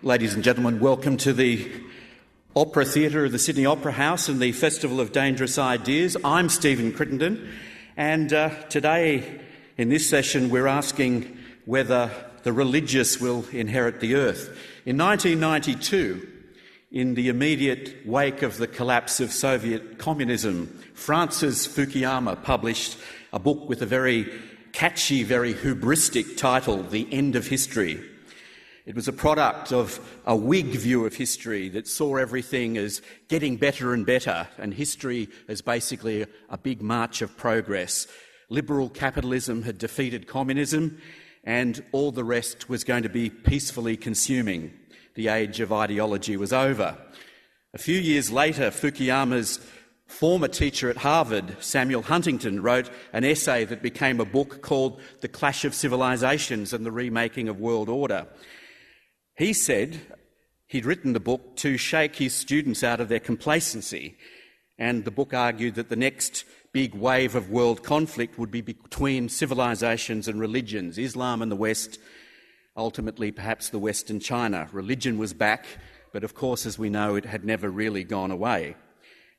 Ladies and gentlemen, welcome to the Opera Theatre of the Sydney Opera House and the Festival of Dangerous Ideas. I'm Stephen Crittenden, and today in this session we're asking whether the religious will inherit the earth. In 1992, in the immediate wake of the collapse of Soviet communism, Francis Fukuyama published a book with a very catchy, very hubristic title, The End of History. It was a product of a Whig view of history that saw everything as getting better and better, and history as basically a big march of progress. Liberal capitalism had defeated communism, and all the rest was going to be peacefully consuming. The age of ideology was over. A few years later, Fukuyama's former teacher at Harvard, Samuel Huntington, wrote an essay that became a book called The Clash of Civilizations and the Remaking of World Order. He said he'd written the book to shake his students out of their complacency, and the book argued that the next big wave of world conflict would be between civilizations and religions, Islam and the West, ultimately perhaps the West and China. Religion was back, but of course, as we know, it had never really gone away.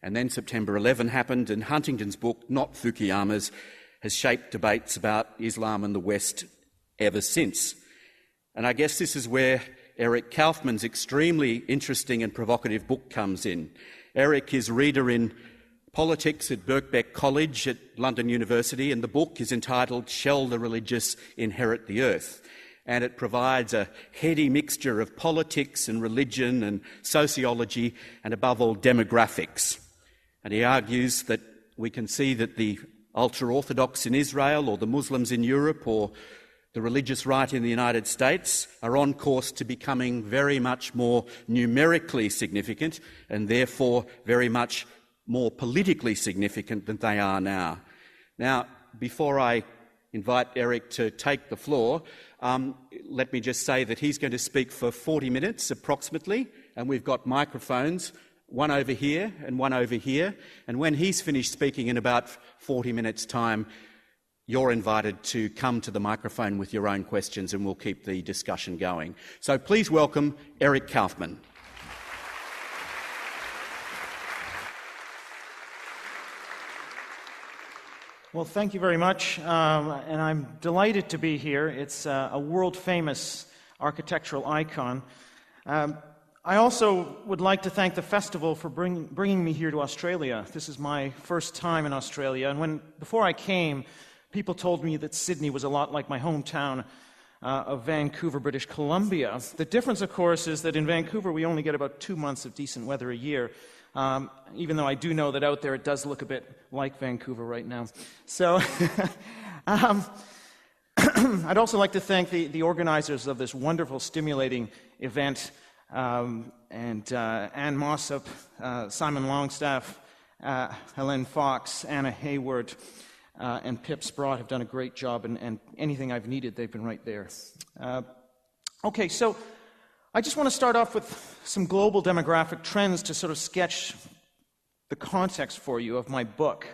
And then September 11 happened, and Huntington's book, not Fukuyama's, has shaped debates about Islam and the West ever since. And I guess this is where Eric Kaufmann's extremely interesting and provocative book comes in. Eric is reader in politics at Birkbeck College at London University, and the book is entitled Shall the Religious Inherit the Earth? And it provides a heady mixture of politics and religion and sociology and, above all, demographics. And he argues that we can see that the ultra-Orthodox in Israel or the Muslims in Europe or the religious right in the United States are on course to becoming very much more numerically significant and therefore very much more politically significant than they are now. Now, before I invite Eric to take the floor, let me just say that he's going to speak for 40 minutes approximately, and we've got microphones, one over here and one over here, and when he's finished speaking in about 40 minutes' time, you're invited to come to the microphone with your own questions and we'll keep the discussion going. So please welcome Eric Kaufmann. Well, thank you very much, and I'm delighted to be here. It's a world-famous architectural icon. I also would like to thank the festival for bringing me here to Australia. This is my first time in Australia, and before I came, people told me that Sydney was a lot like my hometown of Vancouver, British Columbia. The difference, of course, is that in Vancouver we only get about 2 months of decent weather a year, even though I do know that out there it does look a bit like Vancouver right now. So I'd also like to thank the organizers of this wonderful, stimulating event, and Anne Mossop, Simon Longstaff, Helene Fox, Anna Hayward, and Pip Sprott have done a great job, and anything I've needed, they've been right there. Okay, so I just want to start off with some global demographic trends to sort of sketch the context for you of my book.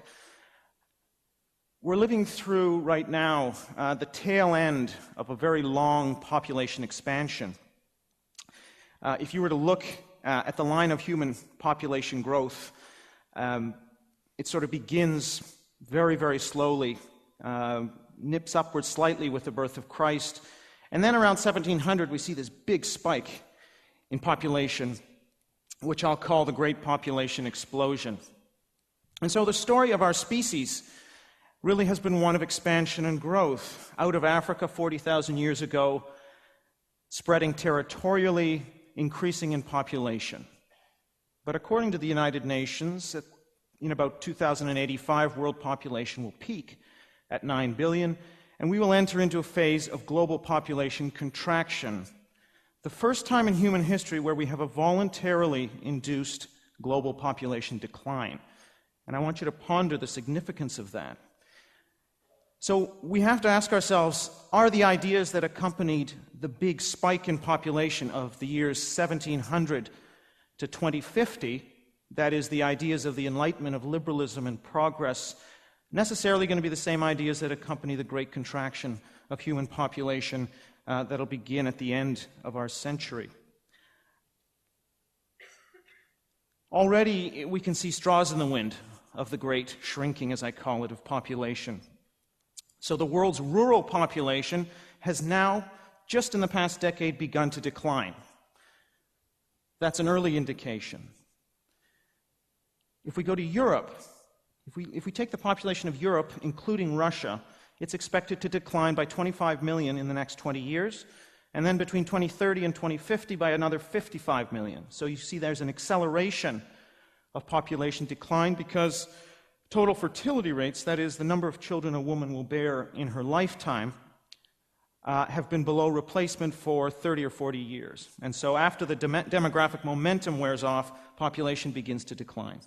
We're living through, right now, the tail end of a very long population expansion. If you were to look at the line of human population growth, it sort of begins very, very slowly, nips upwards slightly with the birth of Christ. And then around 1700, we see this big spike in population, which I'll call the Great Population Explosion. And so the story of our species really has been one of expansion and growth. Out of Africa 40,000 years ago, spreading territorially, increasing in population. But according to the United Nations, in about 2085, world population will peak at 9 billion, and we will enter into a phase of global population contraction. The first time in human history where we have a voluntarily induced global population decline. And I want you to ponder the significance of that. So we have to ask ourselves, are the ideas that accompanied the big spike in population of the years 1700 to 2050, that is, the ideas of the Enlightenment, of liberalism and progress, necessarily going to be the same ideas that accompany the great contraction of human population that'll begin at the end of our century? already we can see straws in the wind of the great shrinking, as I call it, of population. So the world's rural population has now, just in the past decade, begun to decline. That's an early indication. If we go to Europe, if we take the population of Europe, including Russia, it's expected to decline by 25 million in the next 20 years, and then between 2030 and 2050 by another 55 million. So you see there's an acceleration of population decline because total fertility rates, that is, the number of children a woman will bear in her lifetime, have been below replacement for 30 or 40 years. And so after the demographic momentum wears off, population begins to decline.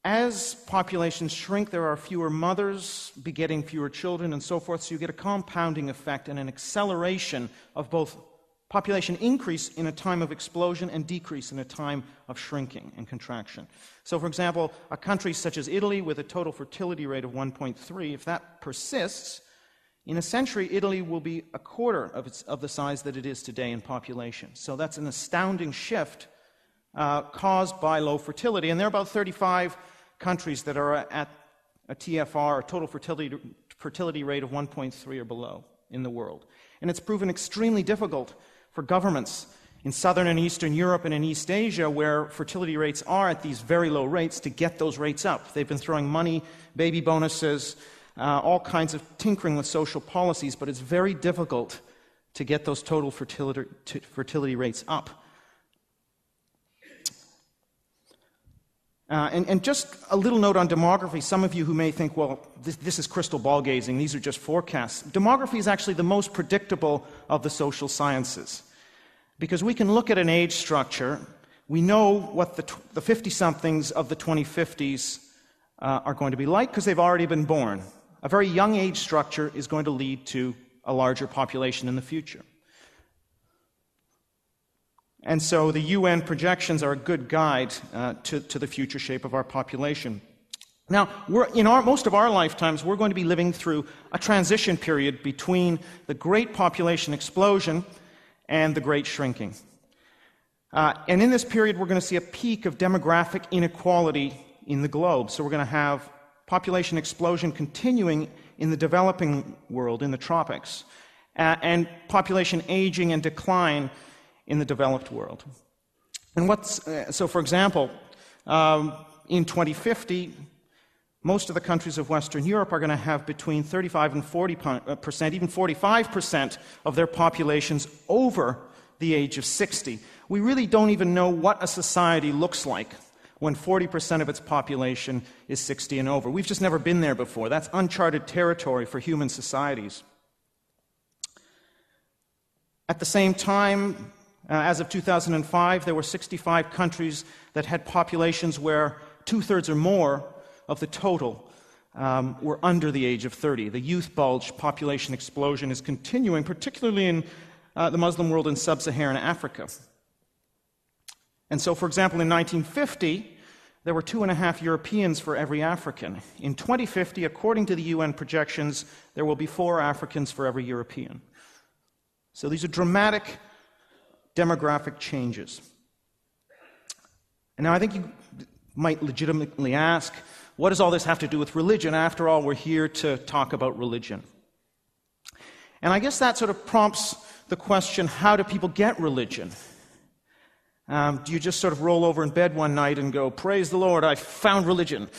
As populations shrink, there are fewer mothers begetting fewer children and so forth, so you get a compounding effect and an acceleration of both population increase in a time of explosion and decrease in a time of shrinking and contraction. So, for example, a country such as Italy with a total fertility rate of 1.3, if that persists, in a century, Italy will be a quarter of the size that it is today in population. So that's an astounding shift caused by low fertility. And there are about 35 countries that are at a TFR, a total fertility rate of 1.3 or below in the world. And it's proven extremely difficult for governments in Southern and Eastern Europe and in East Asia, where fertility rates are at these very low rates, to get those rates up. They've been throwing money, baby bonuses, all kinds of tinkering with social policies, but it's very difficult to get those total fertility rates up. And just a little note on demography. Some of you who may think, well, this is crystal ball gazing, these are just forecasts. Demography is actually the most predictable of the social sciences, because we can look at an age structure. We know what the 50-somethings of the 2050s are going to be like because they've already been born. A very young age structure is going to lead to a larger population in the future. And so the UN projections are a good guide to the future shape of our population. Now, most of our lifetimes, we're going to be living through a transition period between the great population explosion and the great shrinking. And in this period, we're going to see a peak of demographic inequality in the globe. So we're going to have population explosion continuing in the developing world, in the tropics, and population aging and decline in the developed world. And so for example, in 2050, most of the countries of Western Europe are going to have between 35 and 40%, even 45% of their populations over the age of 60. We really don't even know what a society looks like when 40% of its population is 60 and over. We've just never been there before. That's uncharted territory for human societies. At the same time, as of 2005, there were 65 countries that had populations where 2/3 or more of the total were under the age of 30. The youth bulge population explosion is continuing, particularly in the Muslim world in sub-Saharan Africa. And so, for example, in 1950, there were 2.5 Europeans for every African. In 2050, according to the UN projections, there will be 4 Africans for every European. So these are dramatic demographic changes. And now I think you might legitimately ask, what does all this have to do with religion? After all, we're here to talk about religion. And I guess that sort of prompts the question, how do people get religion? Do you just sort of roll over in bed one night and go, praise the Lord, I found religion?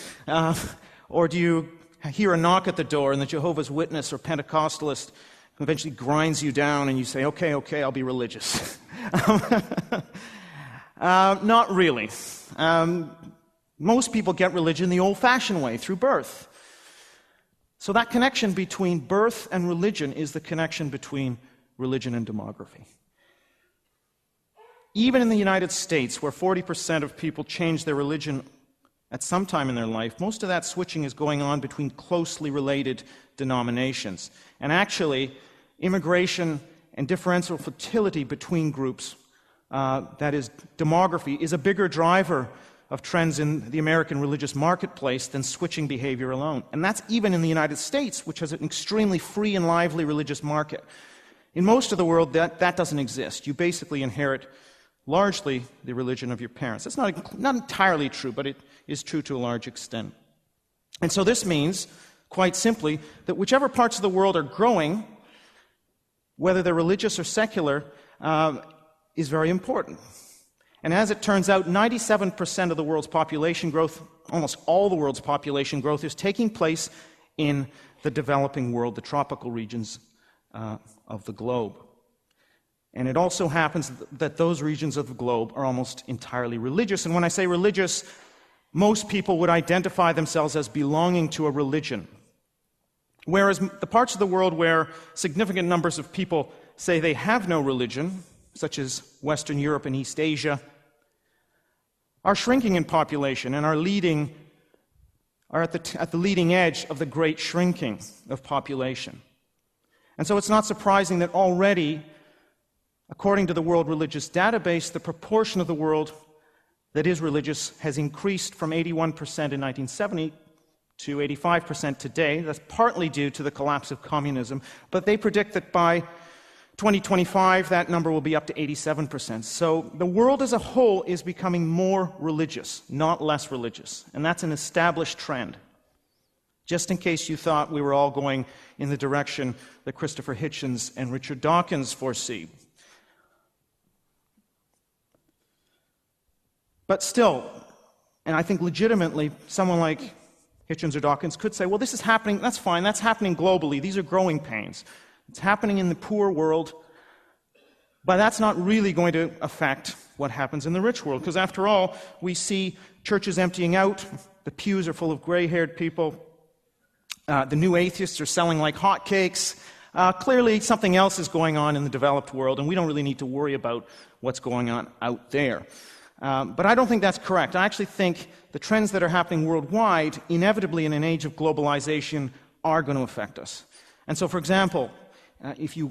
Or do you hear a knock at the door and the Jehovah's Witness or Pentecostalist who eventually grinds you down and you say, okay, I'll be religious? Not really. Most people get religion the old-fashioned way, through birth. So that connection between birth and religion is the connection between religion and demography. Even in the United States, where 40% of people change their religion at some time in their life, most of that switching is going on between closely related denominations. And actually, immigration and differential fertility between groups, that is, demography, is a bigger driver of trends in the American religious marketplace than switching behavior alone. And that's even in the United States, which has an extremely free and lively religious market. In most of the world, that doesn't exist. You basically inherit largely the religion of your parents. That's not entirely true, but it is true to a large extent. And so this means, quite simply, that whichever parts of the world are growing, whether they're religious or secular, is very important. And as it turns out, 97% of the world's population growth, almost all the world's population growth, is taking place in the developing world, the tropical regions of the globe. And it also happens that those regions of the globe are almost entirely religious. And when I say religious, most people would identify themselves as belonging to a religion. Whereas the parts of the world where significant numbers of people say they have no religion, such as Western Europe and East Asia, are shrinking in population and are at the leading edge of the great shrinking of population. And so it's not surprising that already, according to the World Religious Database, the proportion of the world that is religious has increased from 81% in 1970 to 85% today. That's partly due to the collapse of communism, but they predict that by 2025, that number will be up to 87%. So the world as a whole is becoming more religious, not less religious, and that's an established trend. Just in case you thought we were all going in the direction that Christopher Hitchens and Richard Dawkins foresee. But still, and I think legitimately, someone like Hitchens or Dawkins could say, well, this is happening, that's fine, that's happening globally, these are growing pains. It's happening in the poor world, but that's not really going to affect what happens in the rich world, because after all, we see churches emptying out, the pews are full of gray-haired people, the new atheists are selling like hotcakes. Clearly, something else is going on in the developed world, and we don't really need to worry about what's going on out there. But I don't think that's correct. I actually think the trends that are happening worldwide, inevitably in an age of globalization, are going to affect us. And so, for example, if you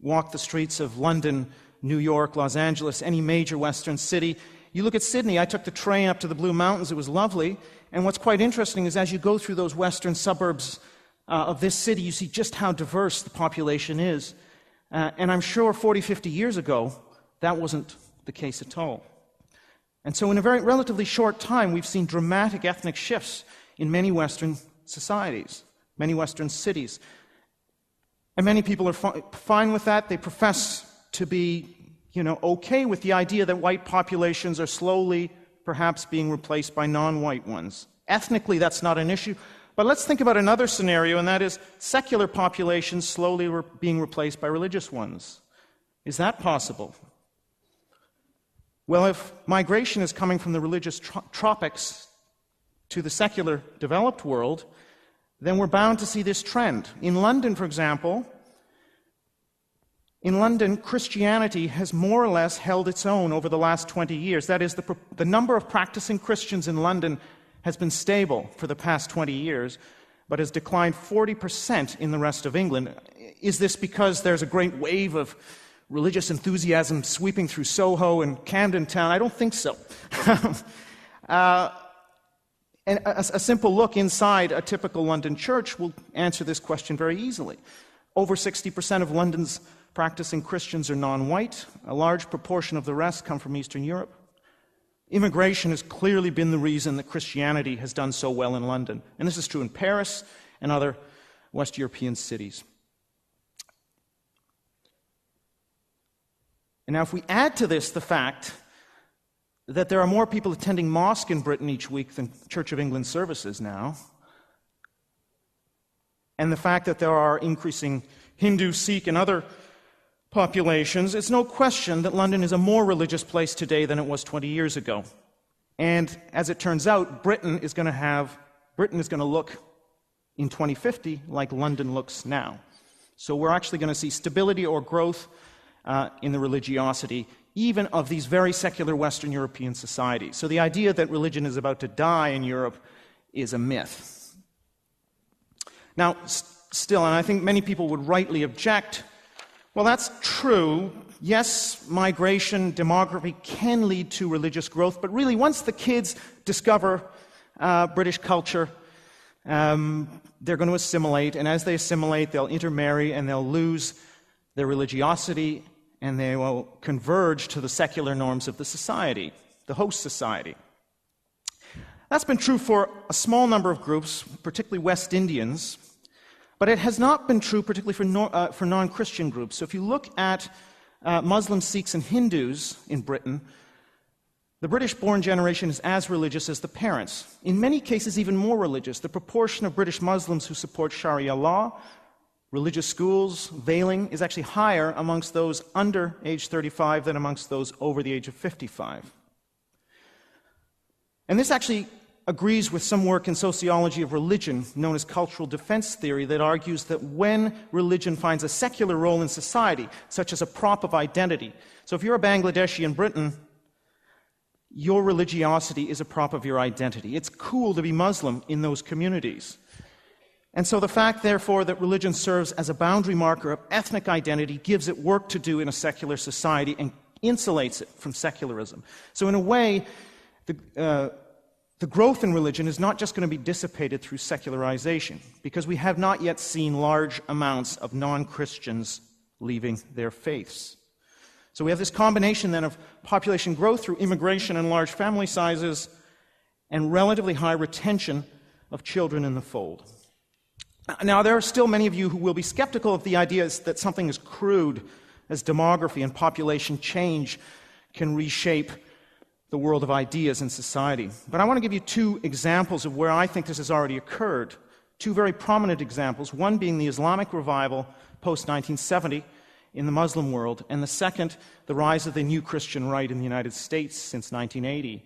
walk the streets of London, New York, Los Angeles, any major Western city, you look at Sydney. I took the train up to the Blue Mountains. It was lovely. And what's quite interesting is as you go through those western suburbs of this city, you see just how diverse the population is. And I'm sure 40, 50 years ago, that wasn't the case at all. And so in a very relatively short time, we've seen dramatic ethnic shifts in many Western societies, many Western cities. And many people are fine with that. They profess to be, okay with the idea that white populations are slowly, perhaps, being replaced by non-white ones. Ethnically, that's not an issue. But let's think about another scenario, and that is secular populations slowly being replaced by religious ones. Is that possible? Well, if migration is coming from the religious tropics to the secular developed world, then we're bound to see this trend. In London, for example, Christianity has more or less held its own over the last 20 years. That is, the number of practicing Christians in London has been stable for the past 20 years, but has declined 40% in the rest of England. Is this because there's a great wave of religious enthusiasm sweeping through Soho and Camden Town? I don't think so. And a simple look inside a typical London church will answer this question very easily. Over 60% of London's practicing Christians are non-white. A large proportion of the rest come from Eastern Europe. Immigration has clearly been the reason that Christianity has done so well in London. And this is true in Paris and other West European cities. And now if we add to this the fact that there are more people attending mosque in Britain each week than Church of England services now, and the fact that there are increasing Hindu, Sikh, and other populations, it's no question that London is a more religious place today than it was 20 years ago. And as it turns out, Britain is going to look in 2050 like London looks now. So we're actually going to see stability or growth in the religiosity even of these very secular Western European societies. So the idea that religion is about to die in Europe is a myth. Now, still, and I think many people would rightly object, well, that's true. Yes, migration, demography can lead to religious growth, but really once the kids discover British culture, they're going to assimilate, and as they assimilate, they'll intermarry and they'll lose their religiosity, and they will converge to the secular norms of the society, the host society. That's been true for a small number of groups, particularly West Indians, but it has not been true particularly for non-Christian groups. So if you look at Muslims, Sikhs, and Hindus in Britain, the British-born generation is as religious as the parents. In many cases, even more religious. The proportion of British Muslims who support Sharia law, religious schools, veiling, is actually higher amongst those under age 35 than amongst those over the age of 55. And this actually agrees with some work in sociology of religion known as cultural defense theory that argues that when religion finds a secular role in society, such as a prop of identity, so if you're a Bangladeshi in Britain, your religiosity is a prop of your identity. It's cool to be Muslim in those communities. And so the fact, therefore, that religion serves as a boundary marker of ethnic identity gives it work to do in a secular society and insulates it from secularism. So in a way, the growth in religion is not just going to be dissipated through secularization, because we have not yet seen large amounts of non-Christians leaving their faiths. So we have this combination then of population growth through immigration and large family sizes and relatively high retention of children in the fold. Now, there are still many of you who will be skeptical of the idea that something as crude as demography and population change can reshape the world of ideas in society. But I want to give you two examples of where I think this has already occurred, two very prominent examples, one being the Islamic revival post-1970 in the Muslim world, and the second, the rise of the new Christian right in the United States since 1980.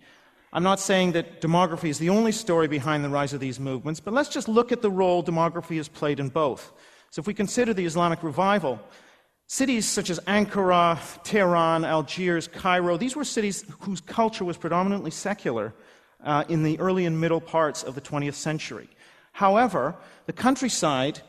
I'm not saying that demography is the only story behind the rise of these movements, but let's just look at the role demography has played in both. So if we consider the Islamic revival, cities such as Ankara, Tehran, Algiers, Cairo, these were cities whose culture was predominantly secular in the early and middle parts of the 20th century. However, the countryside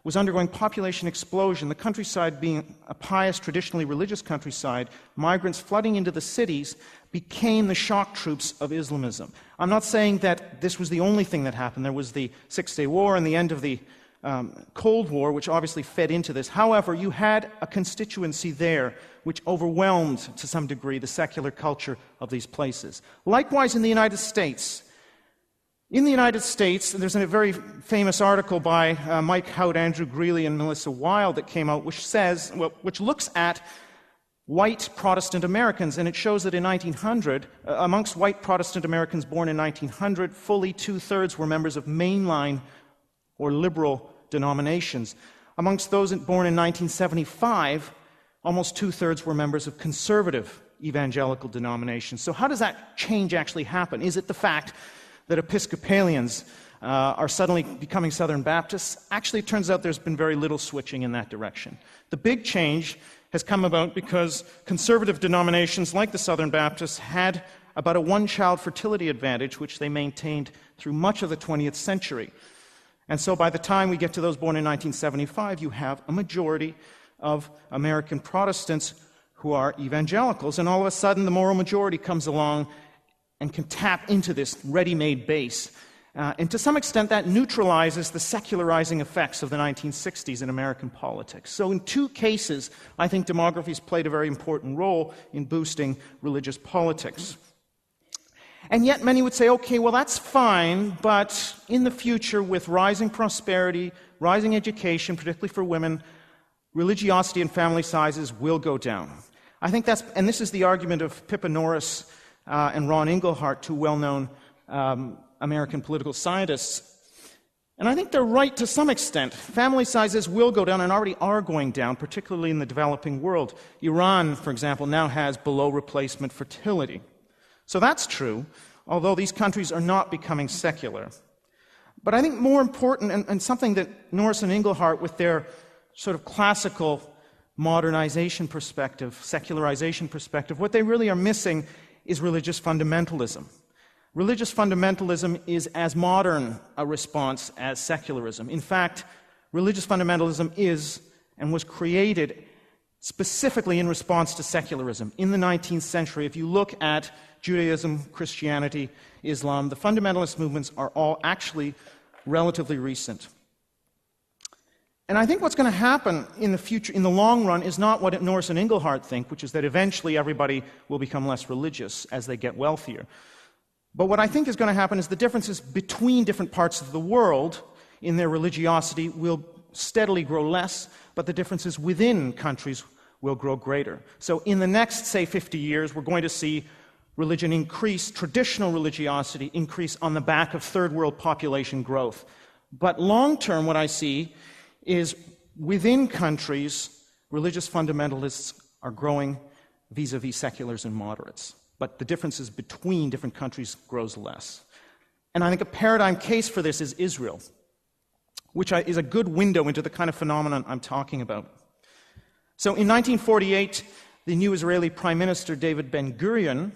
was undergoing population explosion. The countryside being a pious, traditionally religious countryside, migrants flooding into the cities became the shock troops of Islamism. I'm not saying that this was the only thing that happened. There was the Six-Day War and the end of the Cold War, which obviously fed into this. However, you had a constituency there which overwhelmed, to some degree, the secular culture of these places. Likewise, in the United States. In the United States, there's a very famous article by Mike Hout, Andrew Greeley, and Melissa Wild that came out, which looks at white Protestant Americans, and it shows that in 1900, amongst white Protestant Americans born in 1900, fully two-thirds were members of mainline or liberal denominations. Amongst those born in 1975, almost two-thirds were members of conservative evangelical denominations. So how does that change actually happen? Is it the fact that Episcopalians are suddenly becoming Southern Baptists? Actually, it turns out there's been very little switching in that direction. The big change has come about because conservative denominations like the Southern Baptists had about a one-child fertility advantage, which they maintained through much of the 20th century. And so by the time we get to those born in 1975, you have a majority of American Protestants who are evangelicals, and all of a sudden the moral majority comes along and can tap into this ready-made base. And to some extent, that neutralizes the secularizing effects of the 1960s in American politics. So in two cases, I think demography's played a very important role in boosting religious politics. And yet many would say, okay, well, that's fine, but in the future, with rising prosperity, rising education, particularly for women, religiosity and family sizes will go down. I think and this is the argument of Pippa Norris and Ron Inglehart, two well-known American political scientists. And I think they're right to some extent. Family sizes will go down and already are going down, particularly in the developing world. Iran, for example, now has below replacement fertility. So that's true, although these countries are not becoming secular. But I think more important, and something that Norris and Inglehart, with their sort of classical modernization perspective, secularization perspective, what they really are missing is religious fundamentalism. Religious fundamentalism is as modern a response as secularism. In fact, religious fundamentalism is and was created specifically in response to secularism. In the 19th century, if you look at Judaism, Christianity, Islam, the fundamentalist movements are all actually relatively recent. And I think what's going to happen in the future, in the long run, is not what Norris and Inglehart think, which is that eventually everybody will become less religious as they get wealthier. But what I think is going to happen is the differences between different parts of the world in their religiosity will steadily grow less, but the differences within countries will grow greater. So in the next, say, 50 years, we're going to see religion increase, traditional religiosity increase on the back of third world population growth. But long term, what I see is within countries, religious fundamentalists are growing vis-a-vis seculars and moderates. But the differences between different countries grows less. And I think a paradigm case for this is Israel, which is a good window into the kind of phenomenon I'm talking about. So in 1948, the new Israeli Prime Minister, David Ben-Gurion,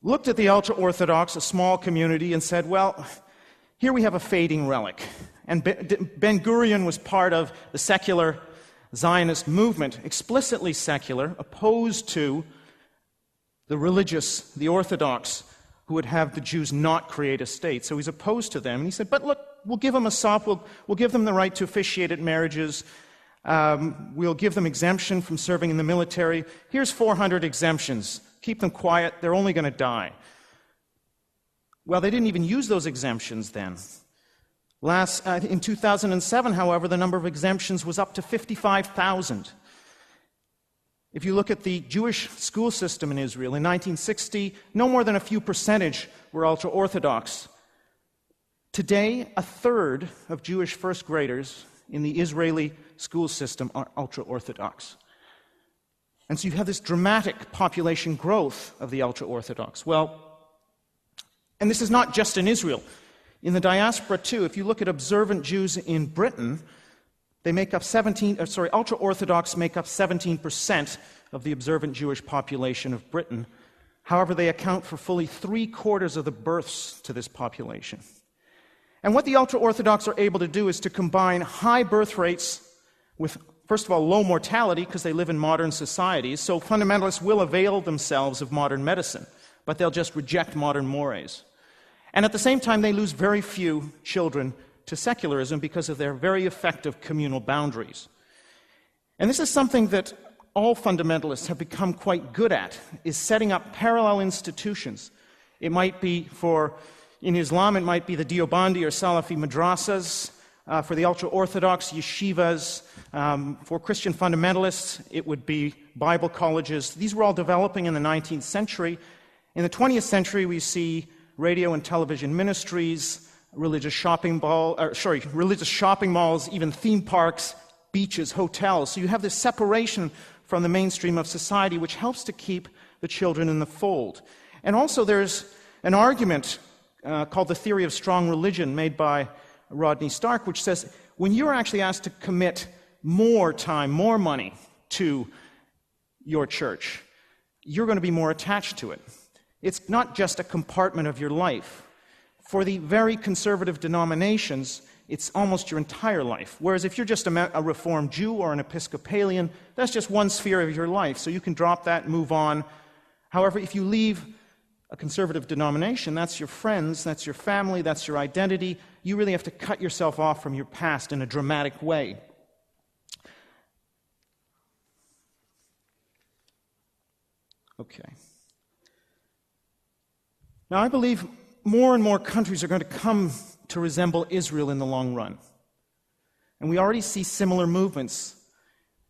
looked at the ultra-Orthodox, a small community, and said, well, here we have a fading relic. And Ben-Gurion was part of the secular Zionist movement, explicitly secular, opposed to the religious, the Orthodox, who would have the Jews not create a state. So he's opposed to them. And he said, but look, we'll give them a sop, we'll give them the right to officiate at marriages, we'll give them exemption from serving in the military. Here's 400 exemptions. Keep them quiet, they're only going to die. Well, they didn't even use those exemptions then. In 2007, however, the number of exemptions was up to 55,000. If you look at the Jewish school system in Israel, in 1960, no more than a few percentage were ultra-Orthodox. Today, a third of Jewish first graders in the Israeli school system are ultra-Orthodox. And so you have this dramatic population growth of the ultra-Orthodox. Well, and this is not just in Israel. In the diaspora, too, if you look at observant Jews in Britain, they make up ultra-Orthodox make up 17% of the observant Jewish population of Britain. However, they account for fully 3/4 of the births to this population. And what the ultra-Orthodox are able to do is to combine high birth rates with, first of all, low mortality, because they live in modern societies. So fundamentalists will avail themselves of modern medicine, but they'll just reject modern mores. And at the same time, they lose very few children to secularism because of their very effective communal boundaries. And this is something that all fundamentalists have become quite good at, is setting up parallel institutions. It might be in Islam, it might be the Deobandi or Salafi madrasas. For the ultra-Orthodox, yeshivas. For Christian fundamentalists, it would be Bible colleges. These were all developing in the 19th century. In the 20th century, we see radio and television ministries, religious shopping malls, even theme parks, beaches, hotels. So you have this separation from the mainstream of society, which helps to keep the children in the fold. And also there's an argument called the theory of strong religion made by Rodney Stark, which says when you're actually asked to commit more time, more money to your church, you're going to be more attached to it. It's not just a compartment of your life. For the very conservative denominations, it's almost your entire life. Whereas if you're just a Reformed Jew or an Episcopalian, that's just one sphere of your life, so you can drop that and move on. However, if you leave a conservative denomination, that's your friends, that's your family, that's your identity. You really have to cut yourself off from your past in a dramatic way. Okay. Now, I believe more and more countries are going to come to resemble Israel in the long run. And we already see similar movements.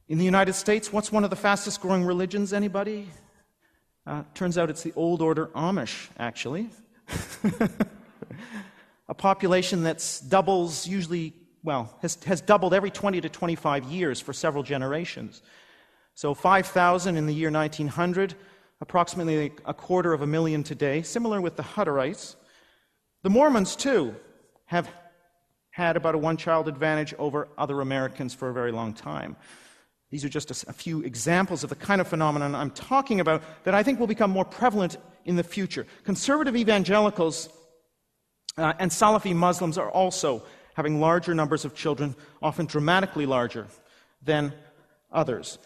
In the United States, what's one of the fastest growing religions, anybody? Turns out it's the old order Amish, actually. A population that's doubles usually, has doubled every 20 to 25 years for several generations. So 5,000 in the year 1900, approximately 250,000 today, similar with the Hutterites. The Mormons, too, have had about a one-child advantage over other Americans for a very long time. These are just a few examples of the kind of phenomenon I'm talking about that I think will become more prevalent in the future. Conservative evangelicals and Salafi Muslims are also having larger numbers of children, often dramatically larger than others.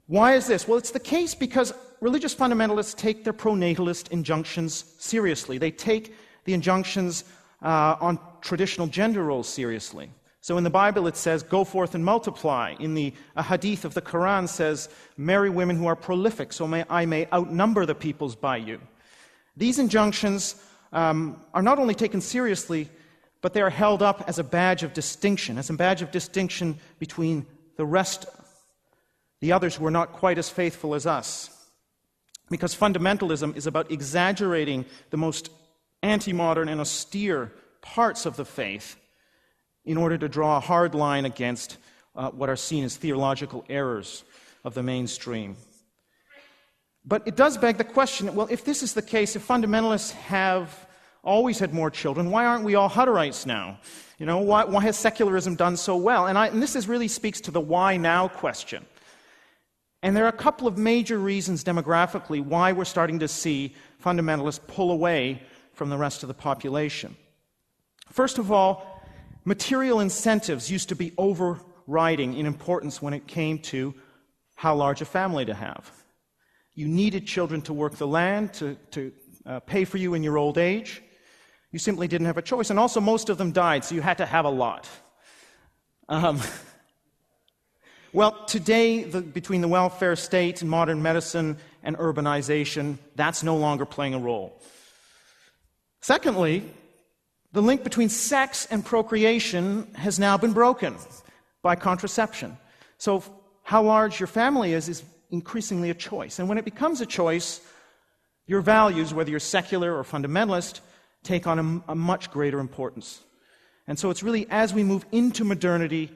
Why is this? Well, it's the case because religious fundamentalists take their pronatalist injunctions seriously. They take the injunctions on traditional gender roles seriously. So in the Bible it says, go forth and multiply. In the hadith of the Quran says, marry women who are prolific, so I may outnumber the peoples by you. These injunctions are not only taken seriously, but they are held up as a badge of distinction, between the rest, the others who are not quite as faithful as us. Because fundamentalism is about exaggerating the most anti-modern and austere parts of the faith in order to draw a hard line against what are seen as theological errors of the mainstream. But it does beg the question, well, if this is the case, if fundamentalists have always had more children, why aren't we all Hutterites now? Why has secularism done so well? And this really speaks to the why now question. And there are a couple of major reasons demographically why we're starting to see fundamentalists pull away from the rest of the population. First of all, material incentives used to be overriding in importance when it came to how large a family to have. You needed children to work the land, to pay for you in your old age. You simply didn't have a choice. And also most of them died, so you had to have a lot. Well, today, between the welfare state and modern medicine and urbanization, that's no longer playing a role. Secondly, the link between sex and procreation has now been broken by contraception. So how large your family is increasingly a choice. And when it becomes a choice, your values, whether you're secular or fundamentalist, take on a much greater importance. And so it's really as we move into modernity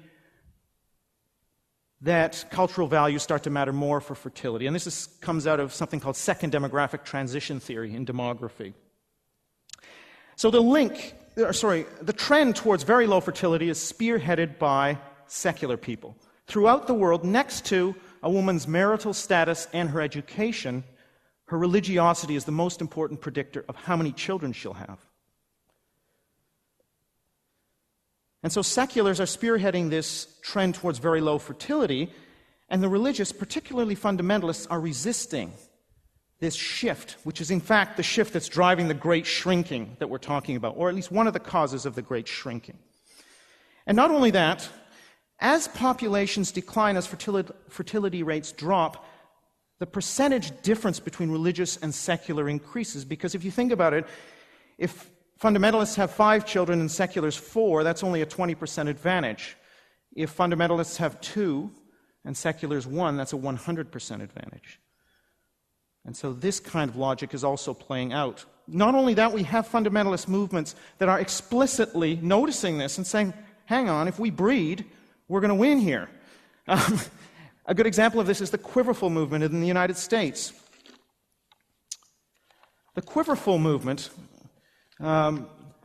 that cultural values start to matter more for fertility. And this comes out of something called second demographic transition theory in demography. So the trend towards very low fertility is spearheaded by secular people. Throughout the world, next to a woman's marital status and her education, her religiosity is the most important predictor of how many children she'll have. And so seculars are spearheading this trend towards very low fertility, and the religious, particularly fundamentalists, are resisting this shift, which is in fact the shift that's driving the great shrinking that we're talking about, or at least one of the causes of the great shrinking. And not only that, as populations decline, as fertility rates drop, the percentage difference between religious and secular increases, because if you think about it, if fundamentalists have 5 children and seculars 4, that's only a 20% advantage. If fundamentalists have 2 and seculars 1, that's a 100% advantage. And so this kind of logic is also playing out. Not only that, we have fundamentalist movements that are explicitly noticing this and saying, hang on, if we breed, we're going to win here. A good example of this is the quiverful movement in the United States. The quiverful movement,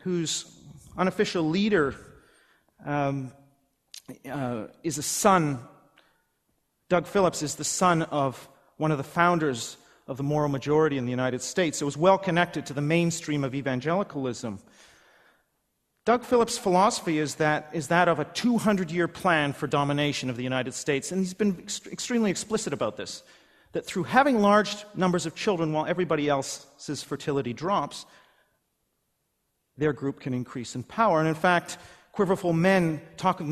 whose unofficial leader is a son, Doug Phillips is the son of one of the founders of the moral majority in the United States. It was well connected to the mainstream of evangelicalism. Doug Phillips' philosophy is that of a 200-year plan for domination of the United States, and he's been extremely explicit about this, that through having large numbers of children while everybody else's fertility drops, their group can increase in power. And in fact, quiverful men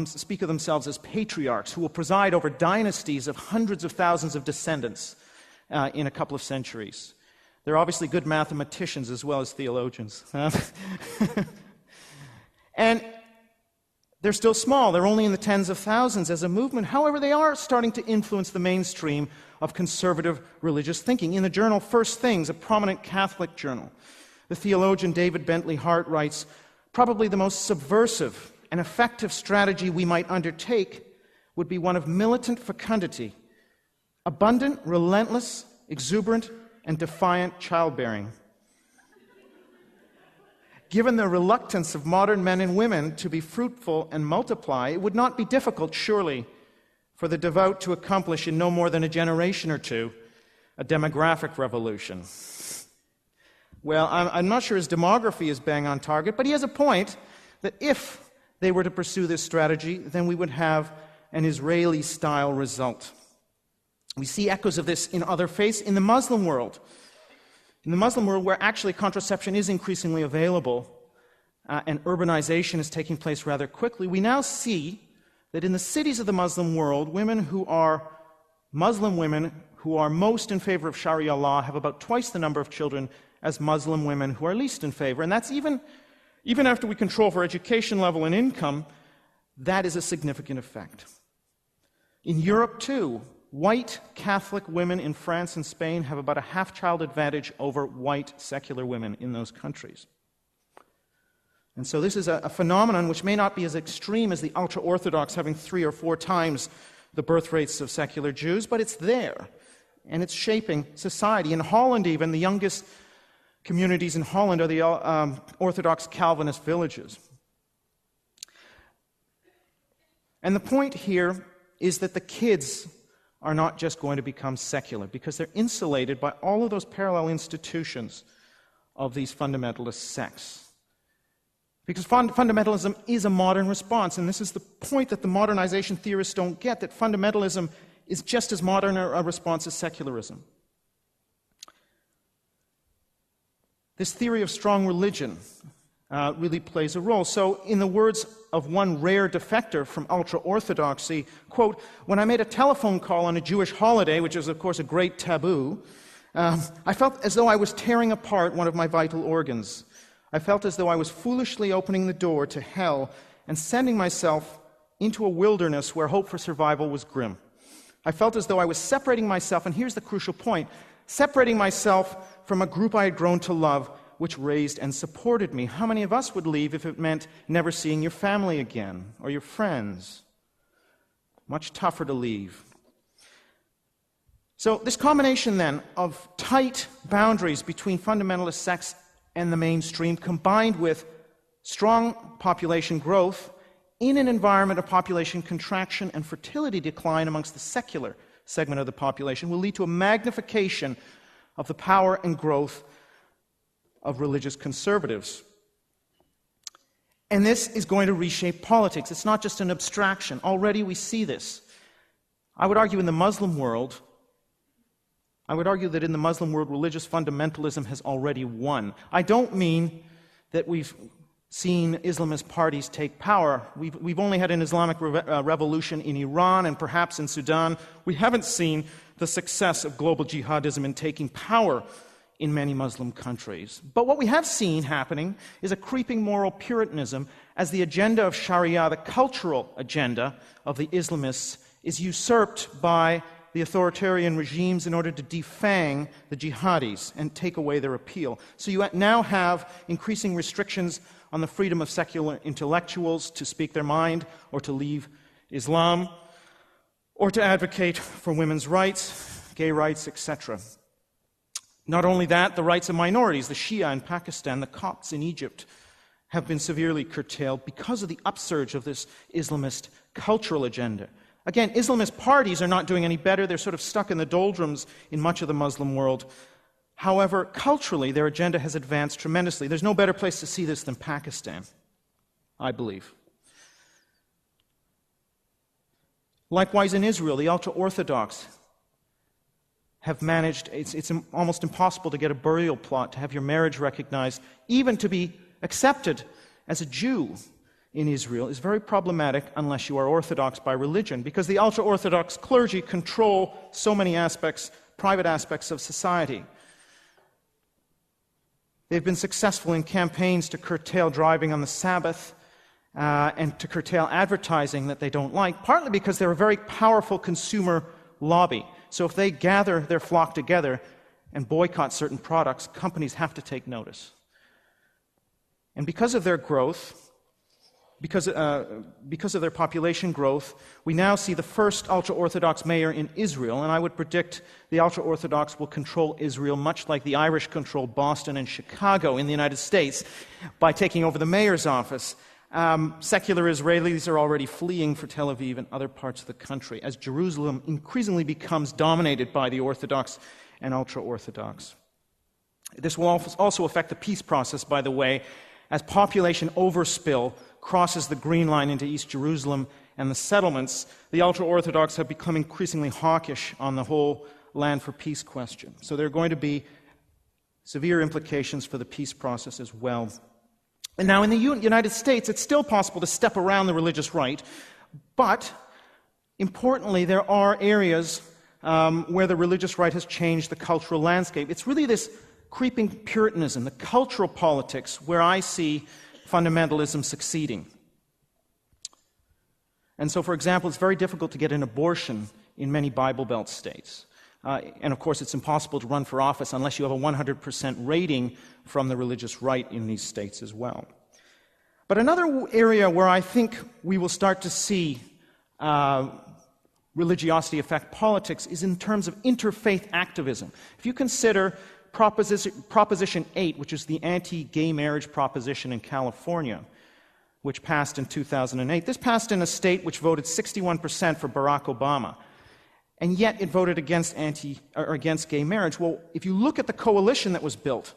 speak of themselves as patriarchs who will preside over dynasties of hundreds of thousands of descendants in a couple of centuries. They're obviously good mathematicians as well as theologians. And they're still small. They're only in the tens of thousands as a movement. However, they are starting to influence the mainstream of conservative religious thinking. In the journal First Things, a prominent Catholic journal, the theologian David Bentley Hart writes, probably the most subversive and effective strategy we might undertake would be one of militant fecundity, abundant, relentless, exuberant, and defiant childbearing. Given the reluctance of modern men and women to be fruitful and multiply, it would not be difficult, surely, for the devout to accomplish in no more than a generation or two a demographic revolution. Well, I'm not sure his demography is bang on target, but he has a point that if they were to pursue this strategy, then we would have an Israeli-style result. We see echoes of this in other faiths, in the Muslim world. In the Muslim world, where actually contraception is increasingly available, and urbanization is taking place rather quickly, we now see that in the cities of the Muslim world, Muslim women who are most in favor of Sharia law have about twice the number of children as Muslim women who are least in favor. And that's even after we control for education level and income, that is a significant effect. In Europe, too, white Catholic women in France and Spain have about a half-child advantage over white secular women in those countries. And so this is a phenomenon which may not be as extreme as the ultra-Orthodox having 3 or 4 times the birth rates of secular Jews, but it's there, and it's shaping society. In Holland even, the youngest communities in Holland are the Orthodox Calvinist villages. And the point here is that the kids are not just going to become secular, because they're insulated by all of those parallel institutions of these fundamentalist sects. Because fundamentalism is a modern response, and this is the point that the modernization theorists don't get, that fundamentalism is just as modern a response as secularism. This theory of strong religion really plays a role. So, in the words of one rare defector from ultra-Orthodoxy, quote, "When I made a telephone call on a Jewish holiday, which is, of course, a great taboo, I felt as though I was tearing apart one of my vital organs. I felt as though I was foolishly opening the door to hell and sending myself into a wilderness where hope for survival was grim. I felt as though I was separating myself, and here's the crucial point, separating myself from a group I had grown to love, which raised and supported me. How many of us would leave if it meant never seeing your family again or your friends? Much tougher to leave." So this combination then of tight boundaries between fundamentalist sects and the mainstream, combined with strong population growth in an environment of population contraction and fertility decline amongst the secular segment of the population, will lead to a magnification of the power and growth of religious conservatives. And this is going to reshape politics. It's not just an abstraction. Already we see this. I would argue in the Muslim world, religious fundamentalism has already won. I don't mean that we've seen Islamist parties take power. We've only had an Islamic revolution in Iran and perhaps in Sudan. We haven't seen the success of global jihadism in taking power in many Muslim countries. But what we have seen happening is a creeping moral puritanism as the agenda of Sharia, the cultural agenda of the Islamists, is usurped by the authoritarian regimes in order to defang the jihadis and take away their appeal. So you now have increasing restrictions on the freedom of secular intellectuals to speak their mind or to leave Islam or to advocate for women's rights, gay rights, etc. Not only that, the rights of minorities, the Shia in Pakistan, the Copts in Egypt, have been severely curtailed because of the upsurge of this Islamist cultural agenda. Again, Islamist parties are not doing any better. They're sort of stuck in the doldrums in much of the Muslim world. However, culturally, their agenda has advanced tremendously. There's no better place to see this than Pakistan, I believe. Likewise, in Israel, the ultra-Orthodox have managed, it's almost impossible to get a burial plot, to have your marriage recognized, even to be accepted as a Jew in Israel is very problematic unless you are Orthodox by religion, because the ultra-Orthodox clergy control so many aspects, private aspects of society. They've been successful in campaigns to curtail driving on the Sabbath and to curtail advertising that they don't like, partly because they're a very powerful consumer lobby. So if they gather their flock together and boycott certain products, companies have to take notice. And because of their growth, because of their population growth, we now see the first ultra-Orthodox mayor in Israel, and I would predict the ultra-Orthodox will control Israel much like the Irish controlled Boston and Chicago in the United States by taking over the mayor's office. Secular Israelis are already fleeing for Tel Aviv and other parts of the country as Jerusalem increasingly becomes dominated by the Orthodox and ultra-Orthodox. This will also affect the peace process, by the way, as population overspill crosses the Green Line into East Jerusalem and the settlements. The ultra-Orthodox have become increasingly hawkish on the whole land for peace question. So there are going to be severe implications for the peace process as well. And now in the United States, it's still possible to step around the religious right, but importantly, there are areas where the religious right has changed the cultural landscape. It's really this creeping Puritanism, the cultural politics, where I see fundamentalism succeeding. And so, for example, it's very difficult to get an abortion in many Bible Belt states. And of course, it's impossible to run for office unless you have a 100% rating from the religious right in these states as well. But another area where I think we will start to see religiosity affect politics is in terms of interfaith activism. If you consider Proposition 8, which is the anti-gay marriage proposition in California, which passed in 2008. This passed in a state which voted 61% for Barack Obama, and yet it voted against gay marriage. Well, if you look at the coalition that was built,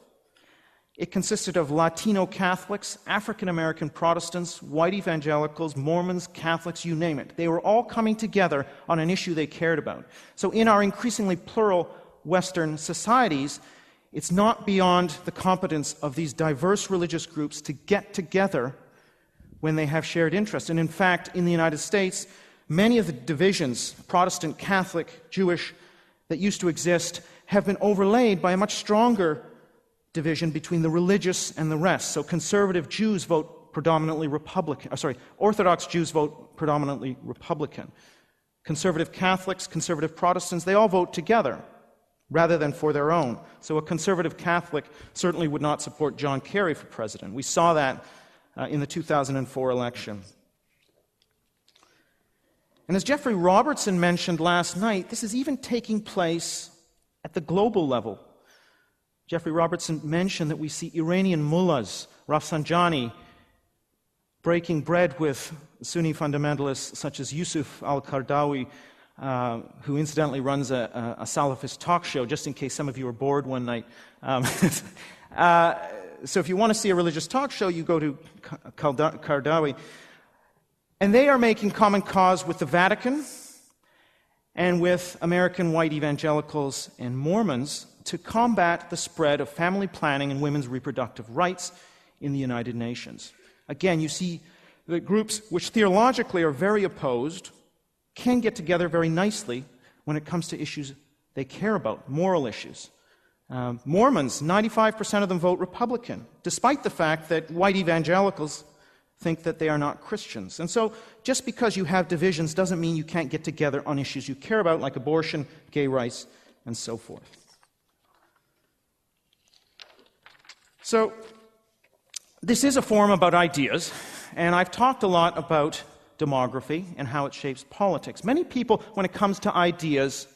it consisted of Latino Catholics, African American Protestants, white evangelicals, Mormons, Catholics, you name it. They were all coming together on an issue they cared about. So in our increasingly plural Western societies, it's not beyond the competence of these diverse religious groups to get together when they have shared interests. And in fact, in the United States, many of the divisions, Protestant, Catholic, Jewish, that used to exist have been overlaid by a much stronger division between the religious and the rest. So conservative Jews vote predominantly Republican. Orthodox Jews vote predominantly Republican. Conservative Catholics, conservative Protestants, they all vote together rather than for their own. So a conservative Catholic certainly would not support John Kerry for president. We saw that in the 2004 election. And as Jeffrey Robertson mentioned last night, this is even taking place at the global level. Jeffrey Robertson mentioned that we see Iranian mullahs, Rafsanjani, breaking bread with Sunni fundamentalists such as Yusuf al-Qaradawi, who incidentally runs a Salafist talk show, just in case some of you are bored one night. So if you want to see a religious talk show, you go to Qaradawi. And they are making common cause with the Vatican and with American white evangelicals and Mormons to combat the spread of family planning and women's reproductive rights in the United Nations. Again, you see that groups which theologically are very opposed can get together very nicely when it comes to issues they care about, moral issues. Mormons, 95% of them vote Republican, despite the fact that white evangelicals think that they are not Christians. And so just because you have divisions doesn't mean you can't get together on issues you care about, like abortion, gay rights, and so forth. So this is a forum about ideas, and I've talked a lot about demography and how it shapes politics. Many people, when it comes to ideas,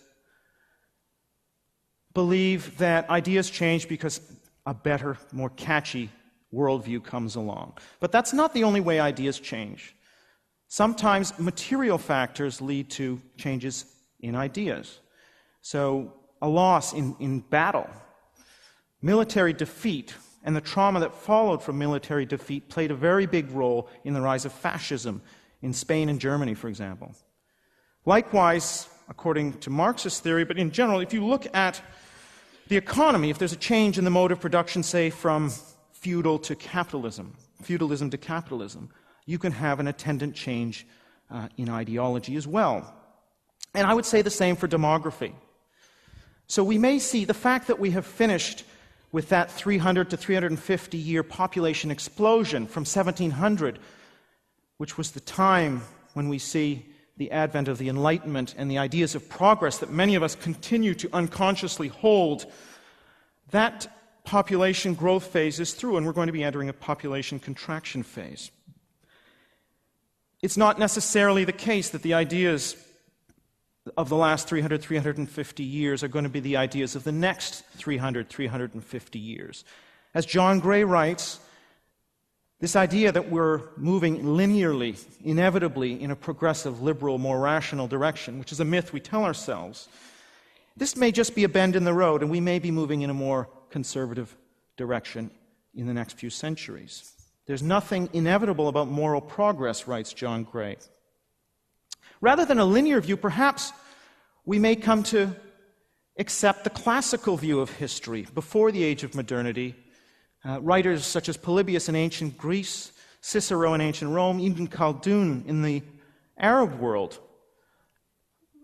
believe that ideas change because a better, more catchy worldview comes along. But that's not the only way ideas change. Sometimes material factors lead to changes in ideas. So a loss in battle, military defeat, and the trauma that followed from military defeat played a very big role in the rise of fascism in Spain and Germany, for example. Likewise, according to Marxist theory, but in general, if you look at the economy, if there's a change in the mode of production, say from feudalism to capitalism, you can have an attendant change in ideology as well. And I would say the same for demography. So we may see the fact that we have finished with that 300 to 350 year population explosion from 1700, which was the time when we see the advent of the Enlightenment and the ideas of progress that many of us continue to unconsciously hold, that population growth phase is through, and we're going to be entering a population contraction phase. It's not necessarily the case that the ideas of the last 300, 350 years are going to be the ideas of the next 300, 350 years. As John Gray writes, this idea that we're moving linearly, inevitably, in a progressive, liberal, more rational direction, which is a myth we tell ourselves, this may just be a bend in the road, and we may be moving in a more conservative direction in the next few centuries. There's nothing inevitable about moral progress, writes John Gray. Rather than a linear view, perhaps we may come to accept the classical view of history before the age of modernity, Writers such as Polybius in ancient Greece, Cicero in ancient Rome, even Khaldun in the Arab world,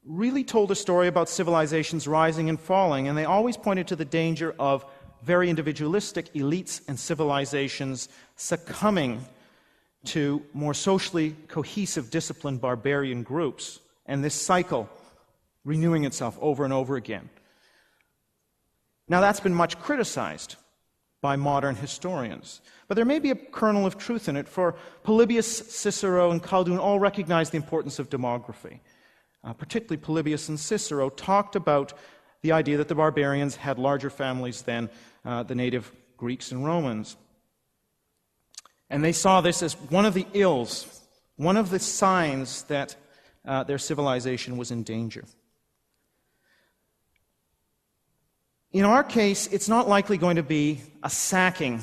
really told a story about civilizations rising and falling, and they always pointed to the danger of very individualistic elites and civilizations succumbing to more socially cohesive, disciplined barbarian groups, and this cycle renewing itself over and over again. Now, that's been much criticized by modern historians, but there may be a kernel of truth in it, for Polybius, Cicero, and Khaldun all recognized the importance of demography. Particularly Polybius and Cicero talked about the idea that the barbarians had larger families than the native Greeks and Romans. And they saw this as one of the ills, one of the signs that their civilization was in danger. In our case, it's not likely going to be a sacking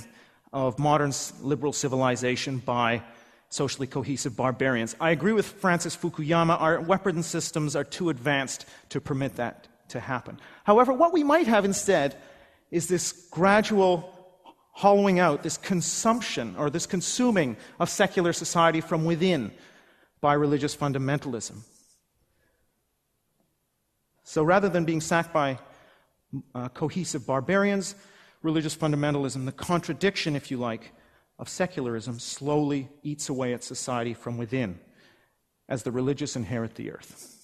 of modern liberal civilization by socially cohesive barbarians. I agree with Francis Fukuyama. Our weapon systems are too advanced to permit that to happen. However, what we might have instead is this gradual hollowing out, this consumption or this consuming of secular society from within by religious fundamentalism. So rather than being sacked by cohesive barbarians, religious fundamentalism, the contradiction, if you like, of secularism, slowly eats away at society from within as the religious inherit the earth.